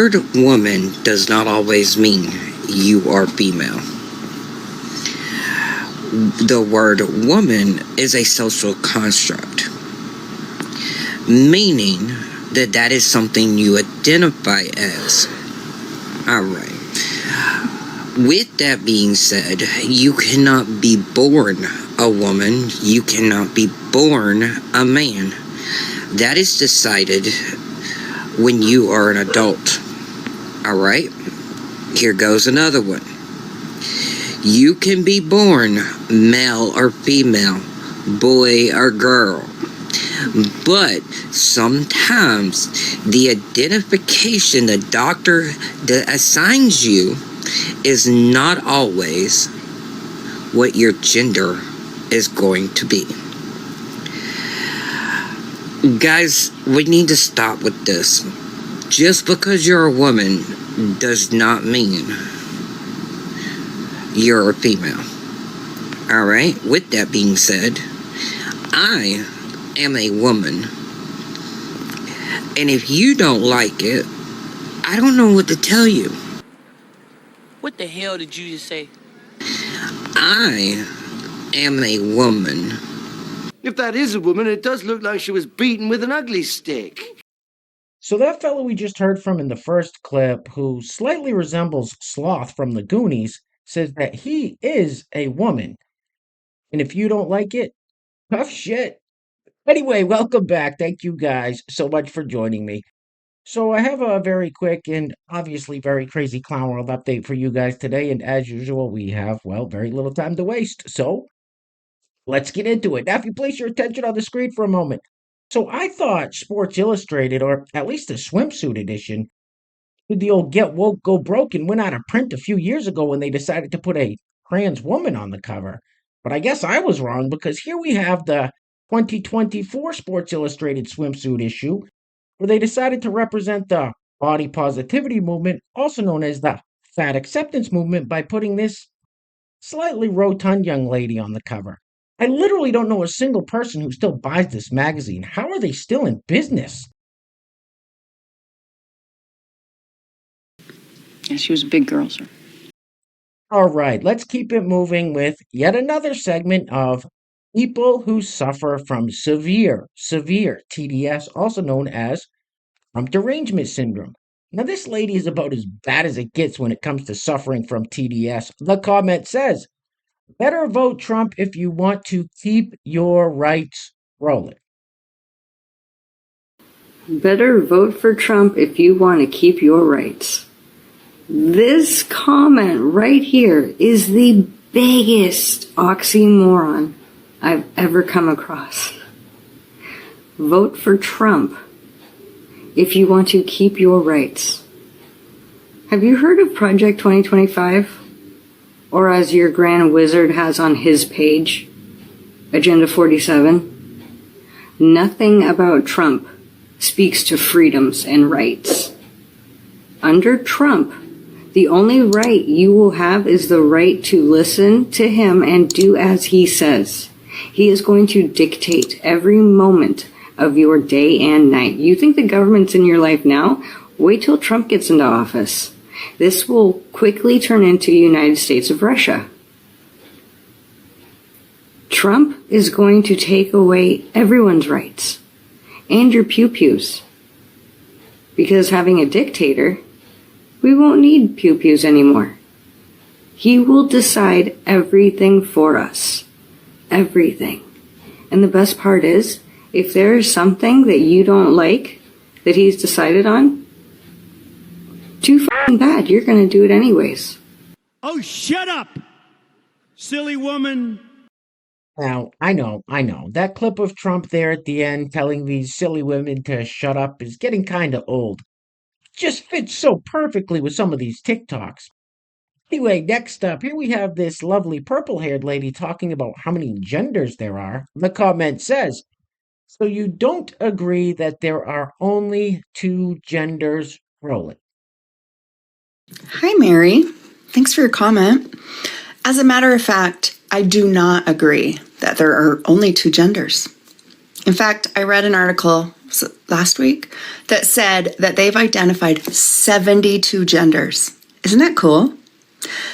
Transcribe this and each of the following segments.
The word woman does not always mean you are female. The word woman is a social construct, meaning that is something you identify as. Alright. With that being said, you cannot be born a woman, you cannot be born a man. That is decided when you are an adult. Alright? Here goes another one. You can be born male or female, boy or girl. But sometimes the identification the doctor assigns you is not always what your gender is going to be. Guys, we need to stop with this. Just because you're a woman does not mean you're a female. Alright, with that being said, I am a woman. And if you don't like it, I don't know what to tell you. What the hell did you just say? I am a woman. If that is a woman, it does look like she was beaten with an ugly stick. So that fellow we just heard from in the first clip, who slightly resembles Sloth from the Goonies, says that he is a woman. And if you don't like it, tough shit. Anyway, welcome back. Thank you guys so much for joining me. So I have a very quick and obviously very crazy Clown World update for you guys today. And as usual, we have, well, very little time to waste. So let's get into it. Now, if you place your attention on the screen for a moment. So I thought Sports Illustrated, or at least the swimsuit edition, did the old Get Woke, Go Broke and went out of print a few years ago when they decided to put a trans woman on the cover. But I guess I was wrong, because here we have the 2024 Sports Illustrated swimsuit issue, where they decided to represent the body positivity movement, also known as the fat acceptance movement, by putting this slightly rotund young lady on the cover. I literally don't know a single person who still buys this magazine. How are they still in business? Yeah, she was a big girl, sir. All right, let's keep it moving with yet another segment of people who suffer from severe TDS, also known as derangement syndrome. Now, this lady is about as bad as it gets when it comes to suffering from TDS. The comment says, better vote Trump if you want to keep your rights rolling. Better vote for Trump if you want to keep your rights. This comment right here is the biggest oxymoron I've ever come across. Vote for Trump if you want to keep your rights. Have you heard of Project 2025? Or as your grand wizard has on his page, Agenda 47? Nothing about Trump speaks to freedoms and rights. Under Trump, the only right you will have is the right to listen to him and do as he says. He is going to dictate every moment of your day and night. You think the government's in your life now? Wait till Trump gets into office. This will quickly turn into the United States of Russia. Trump is going to take away everyone's rights and your pew-pews. Because having a dictator, we won't need pew-pews anymore. He will decide everything for us. Everything. And the best part is, if there is something that you don't like that he's decided on, too fucking bad, you're going to do it anyways. Oh, shut up, silly woman. Now, I know, that clip of Trump there at the end telling these silly women to shut up is getting kind of old. Just fits so perfectly with some of these TikToks. Anyway, next up, here we have this lovely purple-haired lady talking about how many genders there are. The comment says, so you don't agree that there are only two genders? Rolling. Hi, Mary. Thanks for your comment. As a matter of fact, I do not agree that there are only two genders. In fact, I read an article last week, that said that they've identified 72 genders. Isn't that cool?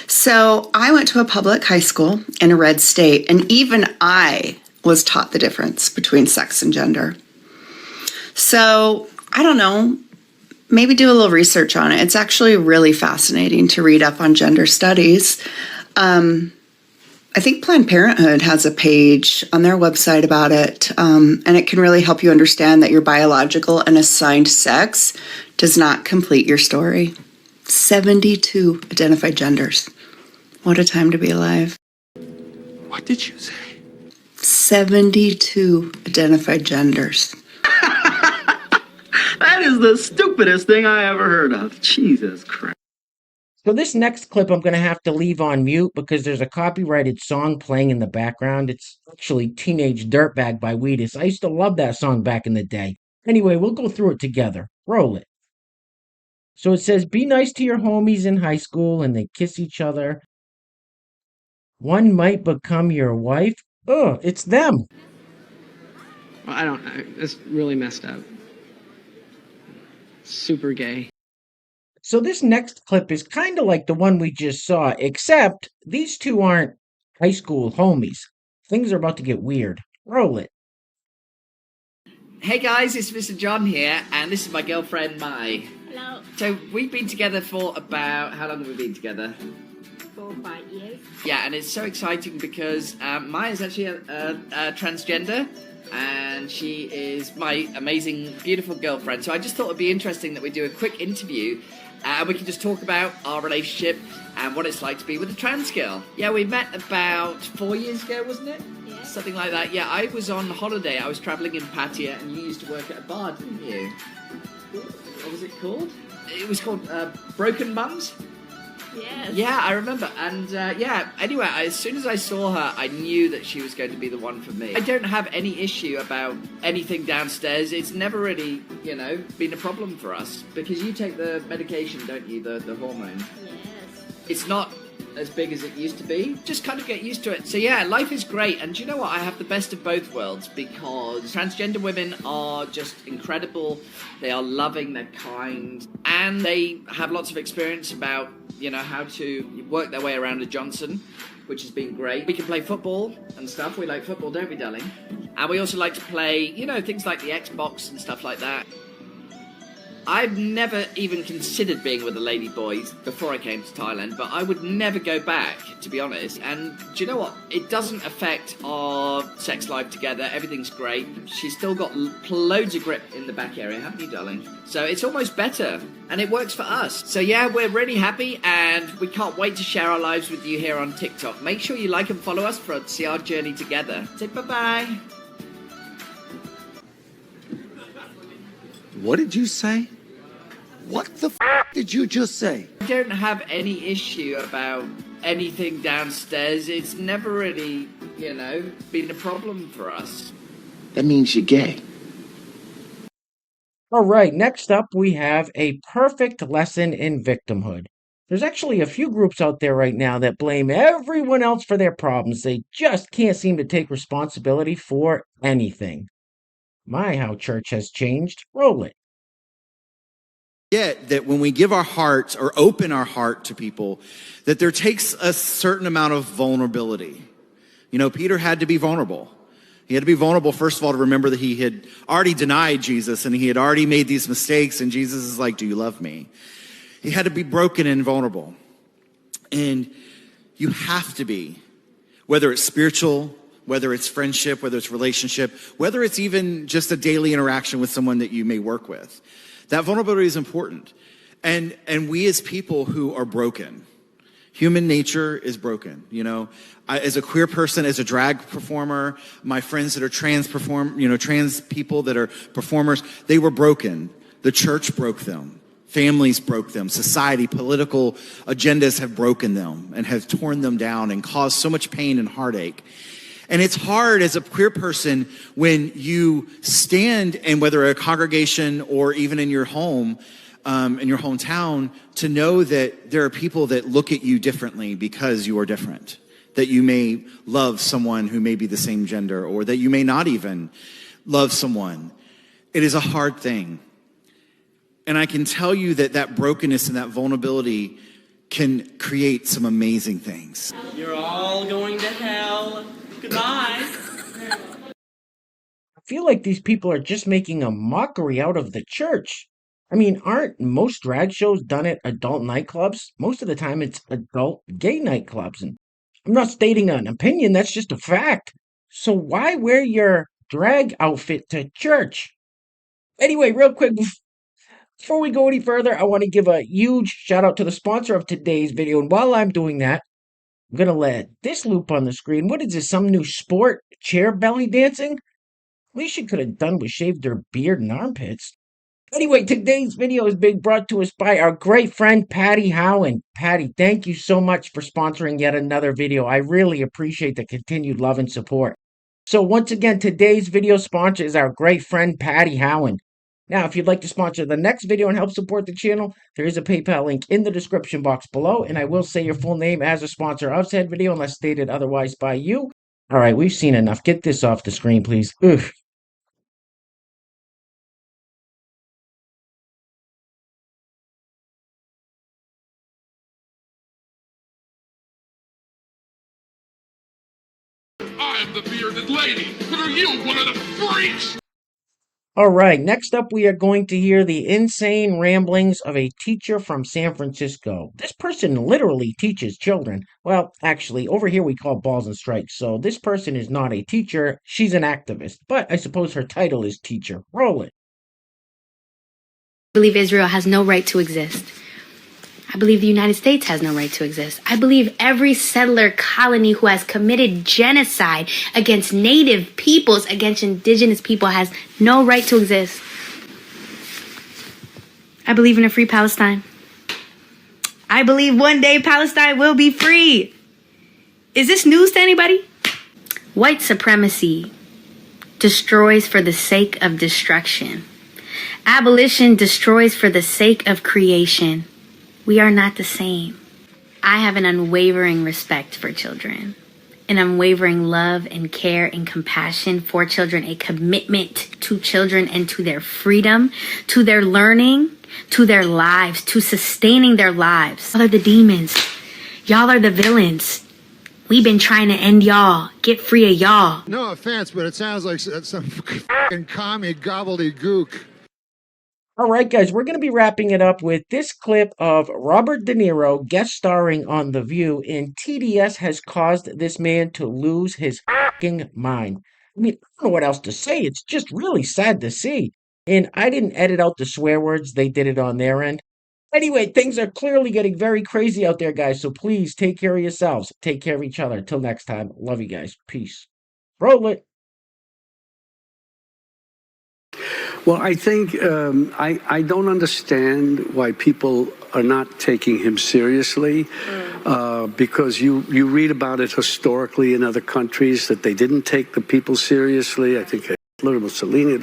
So I went to a public high school in a red state, and even I was taught the difference between sex and gender. So I don't know, maybe do a little research on it. It's actually really fascinating to read up on gender studies. I think Planned Parenthood has a page on their website about it, and it can really help you understand that your biological and assigned sex does not complete your story. 72 identified genders. What a time to be alive. What did you say? 72 identified genders. That is the stupidest thing I ever heard of. Jesus Christ. So this next clip I'm going to have to leave on mute because there's a copyrighted song playing in the background. It's actually Teenage Dirtbag by Wheatus. I used to love that song back in the day. Anyway, we'll go through it together. Roll it. So it says, be nice to your homies in high school and they kiss each other. One might become your wife. Oh, it's them. Well, I don't know. It's really messed up. Super gay. So this next clip is kind of like the one we just saw, except these two aren't high school homies. Things are about to get weird. Roll it. Hey guys, it's Mr. John here, and this is my girlfriend Mai. Hello. So we've been together for about, how long have we been together? 4 or 5 years. Yeah, and it's so exciting because Mai is actually a transgender, and she is my amazing, beautiful girlfriend. So I just thought it'd be interesting that we do a quick interview, and we can just talk about our relationship and what it's like to be with a trans girl. Yeah, we met about 4 years ago, wasn't it? Yeah. Something like that. Yeah, I was on holiday. I was travelling in Pattaya, and you used to work at a bar, didn't you? What was it called? It was called Broken Mums. Yes. Yeah, I remember. And yeah, anyway, as soon as I saw her, I knew that she was going to be the one for me. I don't have any issue about anything downstairs. It's never really, been a problem for us. Because you take the medication, don't you? The hormone. Yes. It's not as big as it used to be. Just kind of get used to it. So yeah, life is great. And do you know what? I have the best of both worlds because transgender women are just incredible. They are loving, they're kind, and they have lots of experience about, how to work their way around a Johnson, which has been great. We can play football and stuff. We like football, don't we, darling? And we also like to play, things like the Xbox and stuff like that. I've never even considered being with a lady boy before I came to Thailand, but I would never go back, to be honest. And do you know what? It doesn't affect our sex life together. Everything's great. She's still got loads of grip in the back area, haven't you, darling? So it's almost better, and it works for us. So yeah, we're really happy, and we can't wait to share our lives with you here on TikTok. Make sure you like and follow us to see our journey together. Say bye-bye. What did you say? What the f*** did you just say? I don't have any issue about anything downstairs. It's never really, been a problem for us. That means you're gay. All right, next up we have a perfect lesson in victimhood. There's actually a few groups out there right now that blame everyone else for their problems. They just can't seem to take responsibility for anything. My, how church has changed. Roll it. Yet that when we give our hearts or open our heart to people, that there takes a certain amount of vulnerability. Peter had to be vulnerable. He had to be vulnerable, first of all, to remember that he had already denied Jesus and he had already made these mistakes, and Jesus is like, do you love me? He had to be broken and vulnerable. And you have to be, whether it's spiritual, whether it's friendship, whether it's relationship, whether it's even just a daily interaction with someone that you may work with. That vulnerability is important. And we as people who are broken, human nature is broken. As a queer person, as a drag performer, my friends that are trans people that are performers, they were broken. The church broke them. Families broke them. Society, political agendas have broken them and have torn them down and caused so much pain and heartache. And it's hard as a queer person when you stand in whether a congregation or even in your home, in your hometown, to know that there are people that look at you differently because you are different. That you may love someone who may be the same gender, or that you may not even love someone. It is a hard thing. And I can tell you that that brokenness and that vulnerability can create some amazing things. You're all going to hell. Goodbye. I feel like these people are just making a mockery out of the church. I mean, aren't most drag shows done at adult nightclubs? Most of the time it's adult gay nightclubs. And I'm not stating an opinion, that's just a fact. So why wear your drag outfit to church? Anyway, real quick, before we go any further, I want to give a huge shout out to the sponsor of today's video. And while I'm doing that, I'm going to let this loop on the screen. What is this, some new sport? Chair belly dancing? Least you could have done was shaved their beard and armpits. Anyway, today's video is being brought to us by our great friend Patty Howen. Patty, thank you so much for sponsoring yet another video. I really appreciate the continued love and support. So once again, today's video sponsor is our great friend Patty Howen. Now, if you'd like to sponsor the next video and help support the channel, there is a PayPal link in the description box below, and I will say your full name as a sponsor of said video unless stated otherwise by you. All right, we've seen enough. Get this off the screen, please. Ugh. I'm the bearded lady, but are you one of the freaks? All right, next up we are going to hear the insane ramblings of a teacher from San Francisco. This person literally teaches children. Well, actually, over here we call balls and strikes, so this person is not a teacher, she's an activist. But I suppose her title is teacher. Roll it. I believe Israel has no right to exist. I believe the United States has no right to exist. I believe every settler colony who has committed genocide against native peoples, against indigenous people, has no right to exist. I believe in a free Palestine. I believe one day Palestine will be free. Is this news to anybody? White supremacy destroys for the sake of destruction. Abolition destroys for the sake of creation. We are not the same. I have an unwavering respect for children, an unwavering love and care and compassion for children, a commitment to children and to their freedom, to their learning, to their lives, to sustaining their lives. Y'all are the demons. Y'all are the villains. We've been trying to end y'all, get free of y'all. No offense, but it sounds like some fucking commie gobbledygook. All right, guys, we're going to be wrapping it up with this clip of Robert De Niro guest starring on The View, and TDS has caused this man to lose his fucking mind. I mean, I don't know what else to say. It's just really sad to see. And I didn't edit out the swear words. They did it on their end. Anyway, things are clearly getting very crazy out there, guys, so please take care of yourselves. Take care of each other. Till next time, love you guys. Peace. Roll it. Well, I think I don't understand why people are not taking him seriously, because you read about it historically in other countries that they didn't take the people seriously. I think Hitler, Mussolini,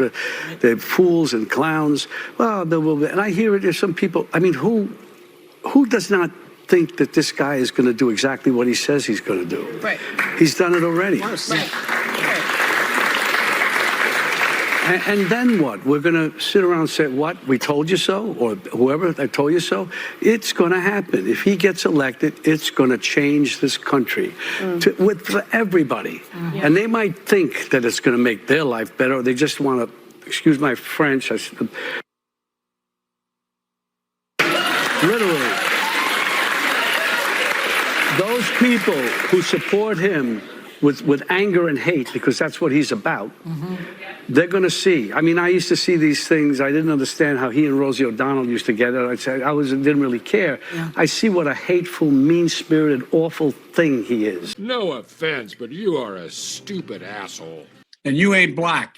they're fools and clowns. Well, and I hear it. There's some people. I mean, who does not think that this guy is going to do exactly what he says he's going to do? Right. He's done it already. Right. And then what? We're going to sit around and say, what? We told you so? Or whoever, I told you so? It's going to happen. If he gets elected, it's going to change this country for everybody. And they might think that it's going to make their life better, or they just want to, excuse my French, literally. Those people who support him with anger and hate, because that's what he's about, they're going to see. I mean, I used to see these things. I didn't understand how he and Rosie O'Donnell used to get it. Didn't really care. Yeah. I see what a hateful, mean-spirited, awful thing he is. No offense, but you are a stupid asshole. And you ain't black.